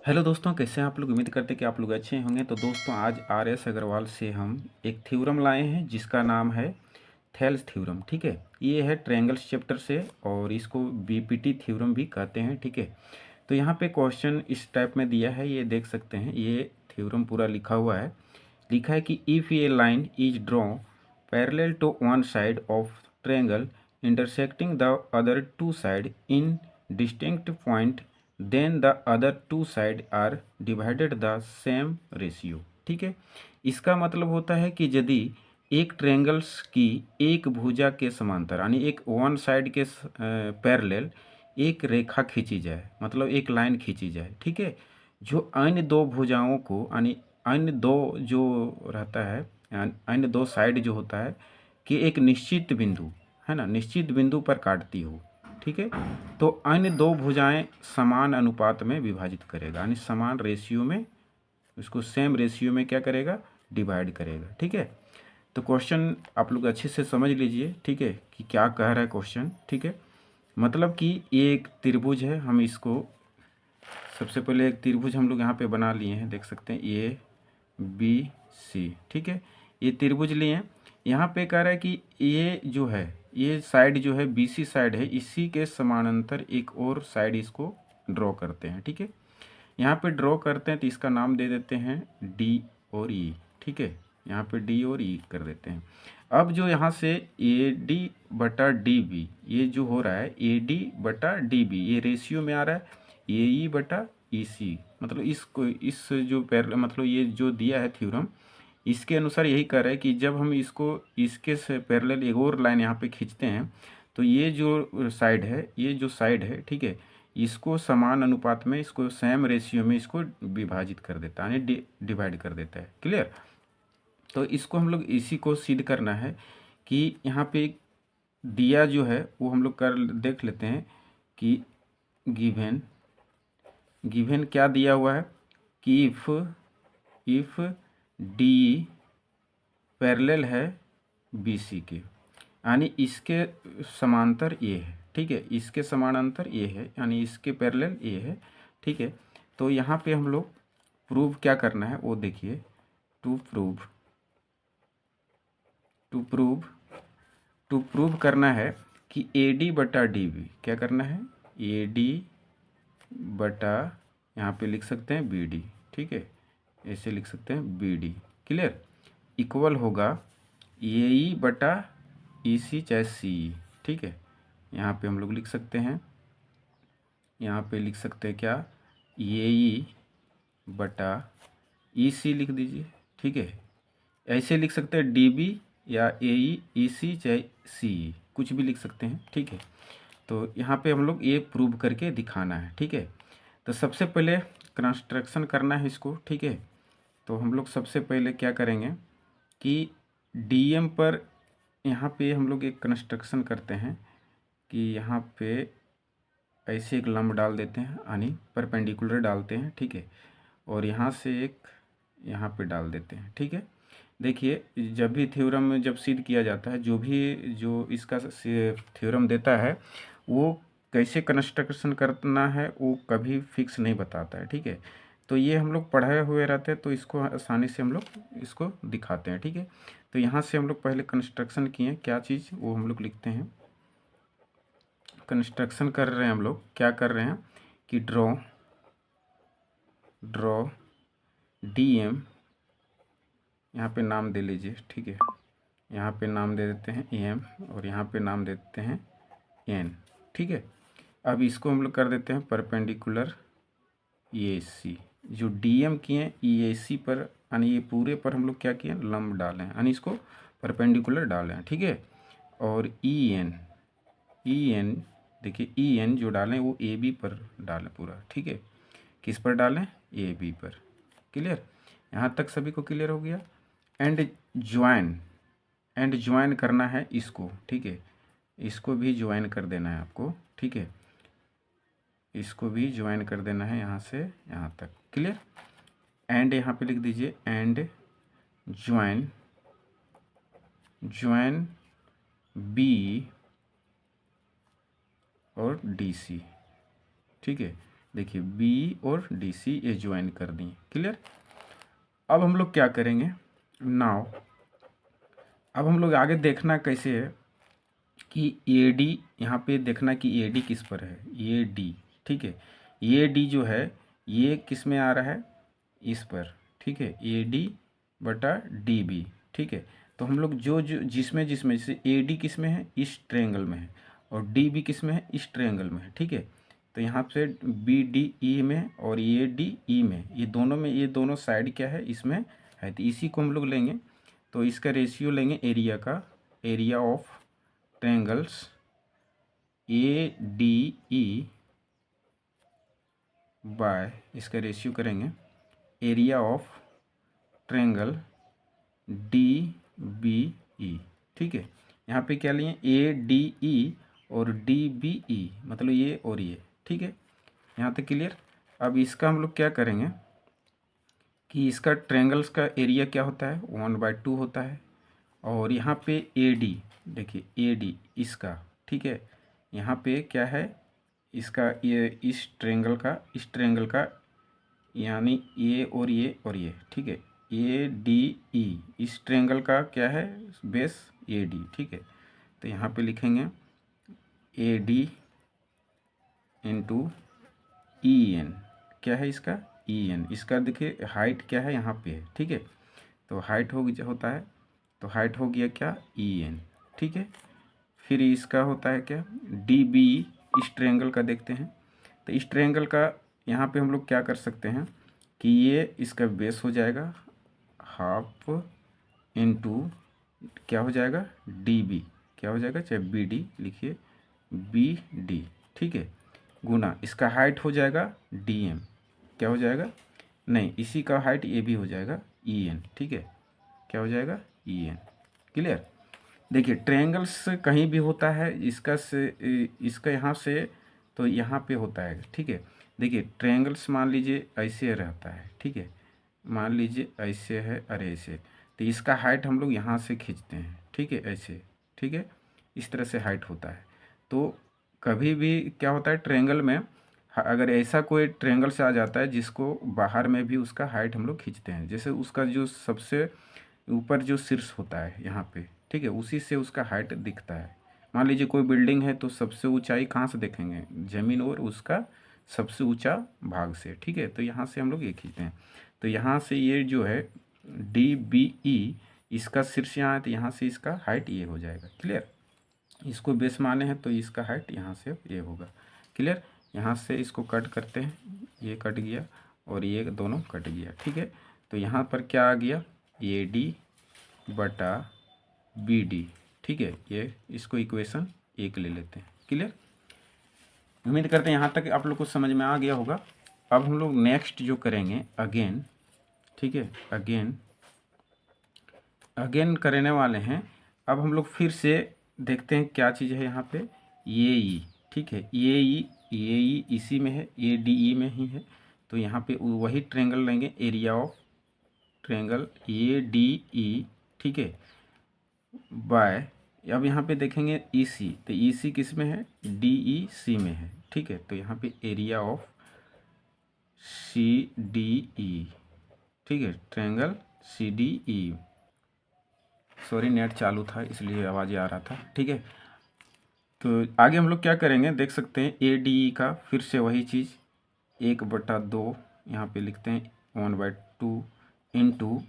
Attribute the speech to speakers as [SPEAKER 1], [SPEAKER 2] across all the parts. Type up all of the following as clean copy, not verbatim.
[SPEAKER 1] Hello दोस्तों, कैसे हैं आप लोग। उम्मीद करते हैं कि आप लोग अच्छे होंगे। तो दोस्तों, आज आर एस अग्रवाल से हम एक थ्योरम लाए हैं जिसका नाम है थेल्स थ्योरम। ठीक है, ये है ट्रायंगल्स चैप्टर से और इसको बीपीटी थ्योरम भी कहते हैं। ठीक है, तो यहाँ पे क्वेश्चन इस टाइप में दिया है, ये देख सकते हैं। ये थ्योरम पूरा लिखा हुआ है। लिखा है कि if a line is draw parallel to one side of triangle intersecting the other two side in distinct point, then the other two side are divided the same ratio। ठीक है, इसका मतलब होता है कि यदि एक ट्रायंगल्स की एक भुजा के समांतर यानी एक वन साइड के पैरेलल एक रेखा खींची जाए, मतलब एक लाइन खींची जाए। ठीक है, जो अन्य दो भुजाओं को यानी अन्य दो जो रहता है, अन्य दो साइड जो होता है कि एक निश्चित बिंदु है ना, निश्चित बिंदु पर काटती हो। ठीक है, तो अन्य दो भुजाएं समान अनुपात में विभाजित करेगा, यानी समान रेशियो में, उसको सेम रेशियो में क्या करेगा, डिवाइड करेगा। ठीक है, तो क्वेश्चन आप लोग अच्छे से समझ लीजिए। ठीक है, कि क्या कह रहा है क्वेश्चन। ठीक है, मतलब कि ये एक त्रिभुज है। हम इसको सबसे पहले एक त्रिभुज हम लोग यहाँ पे बना लिए हैं, देख सकते हैं, ए बी सी। ठीक है, ये त्रिभुज लिए हैं। यहाँ पे कह रहा है कि ये जो है, ये साइड जो है बी सी साइड है, इसी के समानांतर एक और साइड इसको ड्रॉ करते हैं। ठीक है, यहाँ पे ड्रॉ करते हैं तो इसका नाम दे देते हैं डी और ई। ठीक है, यहाँ पे डी और ई कर देते हैं। अब जो यहाँ से ए डी बटा डी बी ये जो हो रहा है, ए डी बटा डी बी ये रेशियो में आ रहा है ए ई बटा ई सी। मतलब इस जो पैर मतलब ये जो दिया है थ्योरम, इसके अनुसार यही कह रहा है कि जब हम इसको इसके से पैरेलल एक और लाइन यहाँ पे खींचते हैं तो ये जो साइड है, ये जो साइड है, ठीक है, इसको समान अनुपात में, इसको सेम रेशियो में इसको विभाजित कर देता है, यानी डिवाइड कर देता है। क्लियर। तो इसको हम लोग इसी को सिद्ध करना है कि यहाँ पे दिया जो है वो हम लोग कर देख लेते हैं कि गिवन गिवन क्या दिया हुआ है कि इफ डी पैरेलल है बी सी के, यानी इसके समांतर ये है। ठीक है, इसके समानांतर ये है, यानी इसके पैरेलल ये है। ठीक है, तो यहाँ पे हम लोग प्रूव क्या करना है वो देखिए। To prove to prove to prove करना है कि ए डी बटा डी बी, क्या करना है, ए डी बटा, यहाँ पे लिख सकते हैं बी डी। ठीक है, ऐसे लिख सकते हैं बी डी। क्लियर, इक्वल होगा ए ई बटा ई सी चाहे सी ई। ठीक है, यहाँ पे हम लोग लिख सकते हैं, यहाँ पे लिख सकते हैं क्या, ए ई बटा ई सी लिख दीजिए। ठीक है, ऐसे लिख सकते हैं डी बी या ए ई सी चाहे सी ई, कुछ भी लिख सकते हैं। ठीक है, तो यहाँ पे हम लोग ये प्रूव करके दिखाना है। ठीक है, तो सबसे पहले कंस्ट्रक्शन करना है इसको। ठीक है, तो हम लोग सबसे पहले क्या करेंगे कि डीएम पर यहाँ पे हम लोग एक कंस्ट्रक्शन करते हैं कि यहाँ पे ऐसे एक लंब डाल देते हैं, यानी परपेंडिकुलर डालते हैं। ठीक है, और यहाँ से एक यहाँ पे डाल देते हैं। ठीक है, देखिए, जब भी थ्योरम में जब सिद्ध किया जाता है, जो इसका थ्योरम देता है वो कैसे कंस्ट्रक्शन करना है वो कभी फिक्स नहीं बताता है। ठीक है, तो ये हम लोग पढ़े हुए रहते हैं तो इसको आसानी से हम लोग इसको दिखाते हैं। ठीक है, तो यहाँ से हम लोग पहले कंस्ट्रक्शन किए, क्या चीज़ वो हम लोग लिखते हैं। कंस्ट्रक्शन कर रहे हैं हम लोग, क्या कर रहे हैं कि ड्रॉ डी एम, यहाँ पे नाम दे लीजिए। ठीक है, यहाँ पे नाम दे देते हैं एम और यहाँ पे नाम दे देते हैं एन। ठीक है, अब इसको हम लोग कर देते हैं परपेंडिकुलर ए सी। जो डी एम किए ए सी पर, यानी ये पूरे पर हम लोग क्या किए, लंब डालें, यानी इसको परपेंडिकुलर डालें। ठीक है, और ई एन देखिए, ई एन जो डालें वो ए बी पर डालें पूरा। ठीक है, किस पर डालें, ए बी पर। क्लियर, यहाँ तक सभी को क्लियर हो गया। एंड ज्वाइन करना है इसको। ठीक है, इसको भी ज्वाइन कर देना है आपको। ठीक है, इसको भी ज्वाइन कर देना है यहाँ से यहाँ तक। क्लियर, एंड यहाँ पे लिख दीजिए एंड ज्वाइन बी और डी सी। ठीक है, देखिए बी और डी सी ये ज्वाइन कर दिए। क्लियर। अब हम लोग क्या करेंगे नाउ, अब हम लोग आगे देखना कैसे है कि ए डी, यहाँ पे देखना कि ए डी किस पर है, ए डी। ठीक है, ए डी जो है ये किस में आ रहा है, इस पर। ठीक है, ए डी बटा डी बी। ठीक है, तो हम लोग जो जो जिसमें जिसमें जैसे ए डी किस में है, इस ट्रायंगल में है, और डी बी किस में है, इस ट्रायंगल में है। ठीक है, तो यहाँ से बी डी ई में और ए डी ई में, ये दोनों में, ये दोनों साइड क्या है इसमें है, तो इसी को हम लोग लेंगे। तो इसका रेशियो लेंगे एरिया का, area of triangles A D E by, इसका रेशियो करेंगे area of triangle D B E. ठीक है, यहाँ पे क्या लिए, ए डी ई और डी बी ई, मतलब ये और ये। ठीक है, यहाँ तक क्लियर। अब इसका हम लोग क्या करेंगे कि इसका ट्रायंगल्स का एरिया क्या होता है, 1/2 होता है। और यहाँ पे ए डी, देखिए ए डी इसका, ठीक है, यहाँ पे क्या है इसका, ये इस ट्रायंगल का यानी ये और ये और ये। ठीक है, ए डी ई, इस ट्रायंगल का क्या है बेस, ए डी। ठीक है, तो यहाँ पे लिखेंगे A D into E N, क्या है इसका, ई एन। इसका देखिए हाइट क्या है यहाँ पे है। ठीक है, तो हाइट होता है, तो हाइट हो गया क्या, ई एन। ठीक है, फिर इसका होता है क्या, डी बी, इस ट्रायंगल का देखते हैं। तो इस ट्रायंगल का यहाँ पे हम लोग क्या कर सकते हैं कि ये इसका बेस हो जाएगा हाफ इंटू क्या हो जाएगा, डी बी, क्या हो जाएगा, चाहे बी डी लिखिए, बी डी। ठीक है, गुना इसका हाइट हो जाएगा डी एम, क्या हो जाएगा, नहीं इसी का हाइट ये भी हो जाएगा ई एन। ठीक है, क्या हो जाएगा, ई एन। क्लियर। देखिए ट्रायंगल्स कहीं भी होता है, इसका यहाँ से तो यहाँ पे होता है। ठीक है, देखिए ट्रायंगल्स मान लीजिए ऐसे रहता है। ठीक है, मान लीजिए ऐसे है, अरे ऐसे, तो इसका हाइट हम लोग यहाँ से खींचते हैं। ठीक है, ऐसे। ठीक है, इस तरह से हाइट होता है। तो कभी भी क्या होता है ट्रायंगल में, अगर ऐसा कोई ट्रायंगल से आ जाता है जिसको बाहर में भी उसका हाइट हम लोग खींचते हैं, जैसे उसका जो सबसे ऊपर जो शीर्ष होता है यहाँ पे, ठीक है, उसी से उसका हाइट दिखता है। मान लीजिए कोई बिल्डिंग है तो सबसे ऊंचाई कहाँ से देखेंगे, ज़मीन और उसका सबसे ऊंचा भाग से। ठीक है, तो यहाँ से हम लोग ये खींचते हैं। तो यहाँ से ये जो है डी बी ई, इसका शीर्ष यहाँ है, तो यहाँ से इसका हाइट ये हो जाएगा। क्लियर। इसको बेस माने हैं तो इसका हाइट यहाँ से ये होगा। क्लियर। यहाँ से इसको कट करते हैं, ये कट गया और ये दोनों कट गया। ठीक है, तो यहाँ पर क्या आ गया, ए डी बटा बी डी। ठीक है, ये इसको इक्वेशन 1 ले लेते हैं। क्लियर। उम्मीद करते हैं यहाँ तक आप लोग को समझ में आ गया होगा। अब हम लोग नेक्स्ट जो करेंगे अगेन, ठीक है, अगेन करने वाले हैं। अब हम लोग फिर से देखते हैं क्या चीज़ है यहाँ पे, ये ई। ठीक है, ये ई इसी में है, ए डी ई में ही है। तो यहाँ पे वही ट्रायंगल लेंगे, area of triangle A D E. ठीक है, बाय, अब यहाँ पे देखेंगे ई सी, तो ई सी किस में है, डी ई सी में है। ठीक है, तो यहाँ पे area of C D E. ठीक है, triangle C D E. Sorry net चालू था इसलिए आवाज़ आ रहा था। ठीक है, तो आगे हम लोग क्या करेंगे देख सकते हैं, ए डी ई का फिर से वही चीज़ 1/2 यहाँ पे लिखते हैं, 1/2 इंटू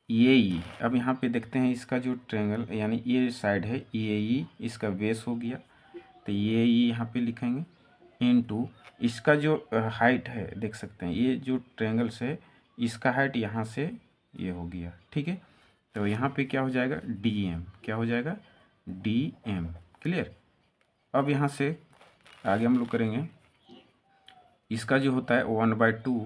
[SPEAKER 1] ये ई। अब यहाँ पे देखते हैं इसका जो ट्रायंगल यानी ये साइड है ये ई, इसका बेस हो गया, तो ये ई यहाँ पे लिखेंगे इंटू इसका जो हाइट है, देख सकते हैं ये जो ट्रायंगल्स है इसका हाइट यहाँ से ये हो गया। ठीक है, तो यहाँ पे क्या हो जाएगा, डी एम, क्या हो जाएगा, डी एम। क्लियर। अब यहाँ से आगे हम लोग करेंगे, इसका जो होता है 1/2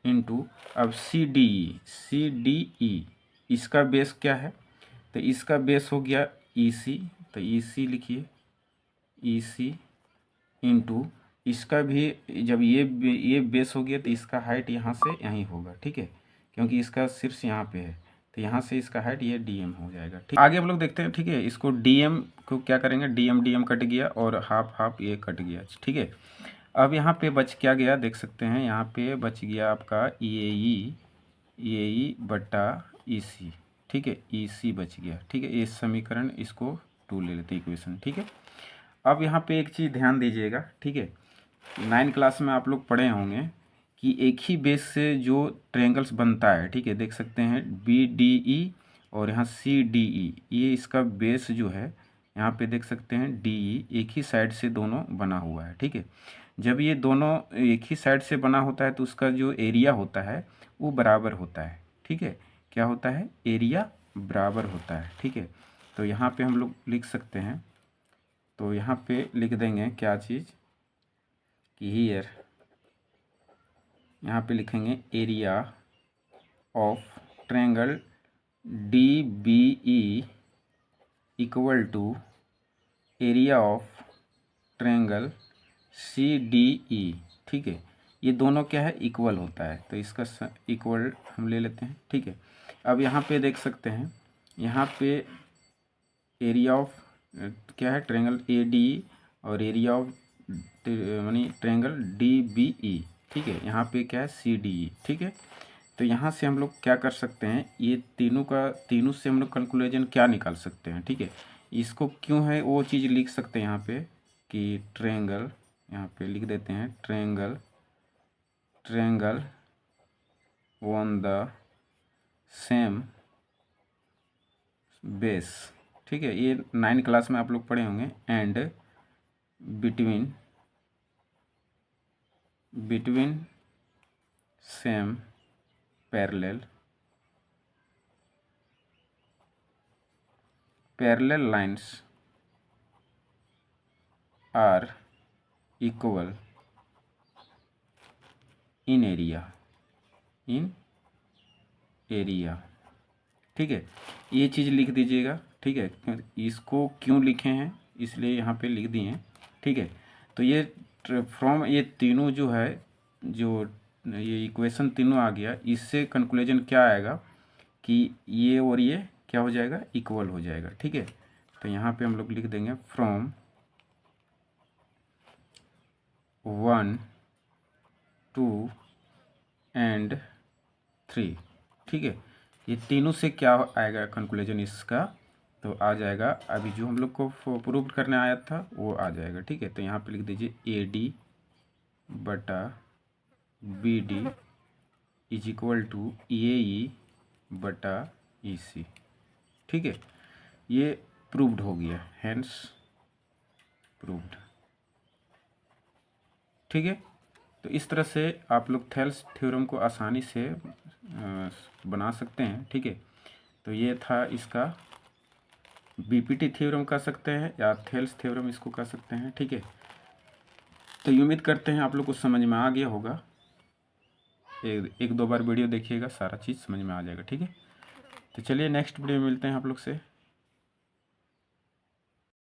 [SPEAKER 1] इंटू, अब सी डी ई, इसका बेस क्या है, तो इसका बेस हो गया ई सी, तो ई सी लिखिए, ई सी इंटू इसका भी, जब ये बेस हो गया तो इसका हाइट यहाँ से यहीं होगा। ठीक है, क्योंकि इसका शीर्ष यहाँ पे है, तो यहाँ से इसका हाइट ये डी एम हो जाएगा। ठीक, आगे हम लोग देखते हैं। ठीक है, इसको डी एम को क्या करेंगे, डी एम कट गया और हाफ ये कट गया। ठीक है, अब यहाँ पे बच क्या गया देख सकते हैं, यहाँ पे बच गया आपका ए बटा ई सी, ठीक है, ई सी बच गया, ठीक है। ये समीकरण इसको 2 ले लेते हैं इक्वेशन, ठीक है। अब यहाँ पे एक चीज़ ध्यान दीजिएगा, ठीक है, 9 क्लास में आप लोग पढ़े होंगे कि एक ही बेस से जो ट्रायंगल्स बनता है, ठीक है, देख सकते हैं बी डी ई और यहाँ सी डी ई, ये इसका बेस जो है यहाँ पे देख सकते हैं डी ई एक ही साइड से दोनों बना हुआ है, ठीक है। जब ये दोनों एक ही साइड से बना होता है तो उसका जो एरिया होता है वो बराबर होता है, ठीक है। क्या होता है? एरिया बराबर होता है, ठीक है। तो यहाँ पे हम लोग लिख सकते हैं, तो यहाँ पे लिख देंगे क्या चीज़ कि हियर, यहाँ पे लिखेंगे area of triangle D B E equal to area of triangle C D E, ठीक है। ये दोनों क्या है? इक्वल होता है, तो इसका इक्वल हम ले लेते हैं, ठीक है। अब यहाँ पे देख सकते हैं, यहाँ पे एरिया ऑफ क्या है? ट्रायंगल ए डी और एरिया ऑफ यानी ट्रायंगल डी बी ई, ठीक है। यहाँ पे क्या है? सी डी ई, ठीक है। तो यहाँ से हम लोग क्या कर सकते हैं, ये तीनों से हम लोग कंक्लूजन क्या निकाल सकते हैं, ठीक है। इसको क्यों है वो चीज़ लिख सकते हैं यहाँ पे कि ट्रायंगल, यहाँ पे लिख देते हैं triangle on the same base, ठीक है। ये 9 क्लास में आप लोग पढ़े होंगे। And between same parallel lines are equal in area, ठीक है। ये चीज़ लिख दीजिएगा, ठीक है। इसको क्यों लिखे हैं इसलिए यहाँ पे लिख दिए हैं, ठीक है। तो ये फ्रॉम ये तीनों जो है, जो ये इक्वेशन तीनों आ गया, इससे कंक्लूजन क्या आएगा कि ये और ये क्या हो जाएगा? इक्वल हो जाएगा, ठीक है। तो यहाँ पे हम लोग लिख देंगे फ्रॉम 1 2 एंड 3, ठीक है। ये तीनों से क्या आएगा कंक्लूजन इसका? तो आ जाएगा, अभी जो हम लोग को प्रूव करने आया था वो आ जाएगा, ठीक है। तो यहाँ पे लिख दीजिए ए डी बटा B D is equal to A E बटा ई सी, ठीक है। ये प्रूव्ड हो गया, हैंस प्रूव्ड, ठीक है। तो इस तरह से आप लोग थेल्स थ्योरम को आसानी से बना सकते हैं, ठीक है। तो ये था इसका बीपीटी थ्योरम कह सकते हैं या थेल्स थ्योरम इसको कह सकते हैं, ठीक है। तो उम्मीद करते हैं आप लोग को समझ में आ गया होगा। एक दो बार वीडियो देखिएगा, सारा चीज़ समझ में आ जाएगा, ठीक है। तो चलिए नेक्स्ट वीडियो में मिलते हैं आप लोग से।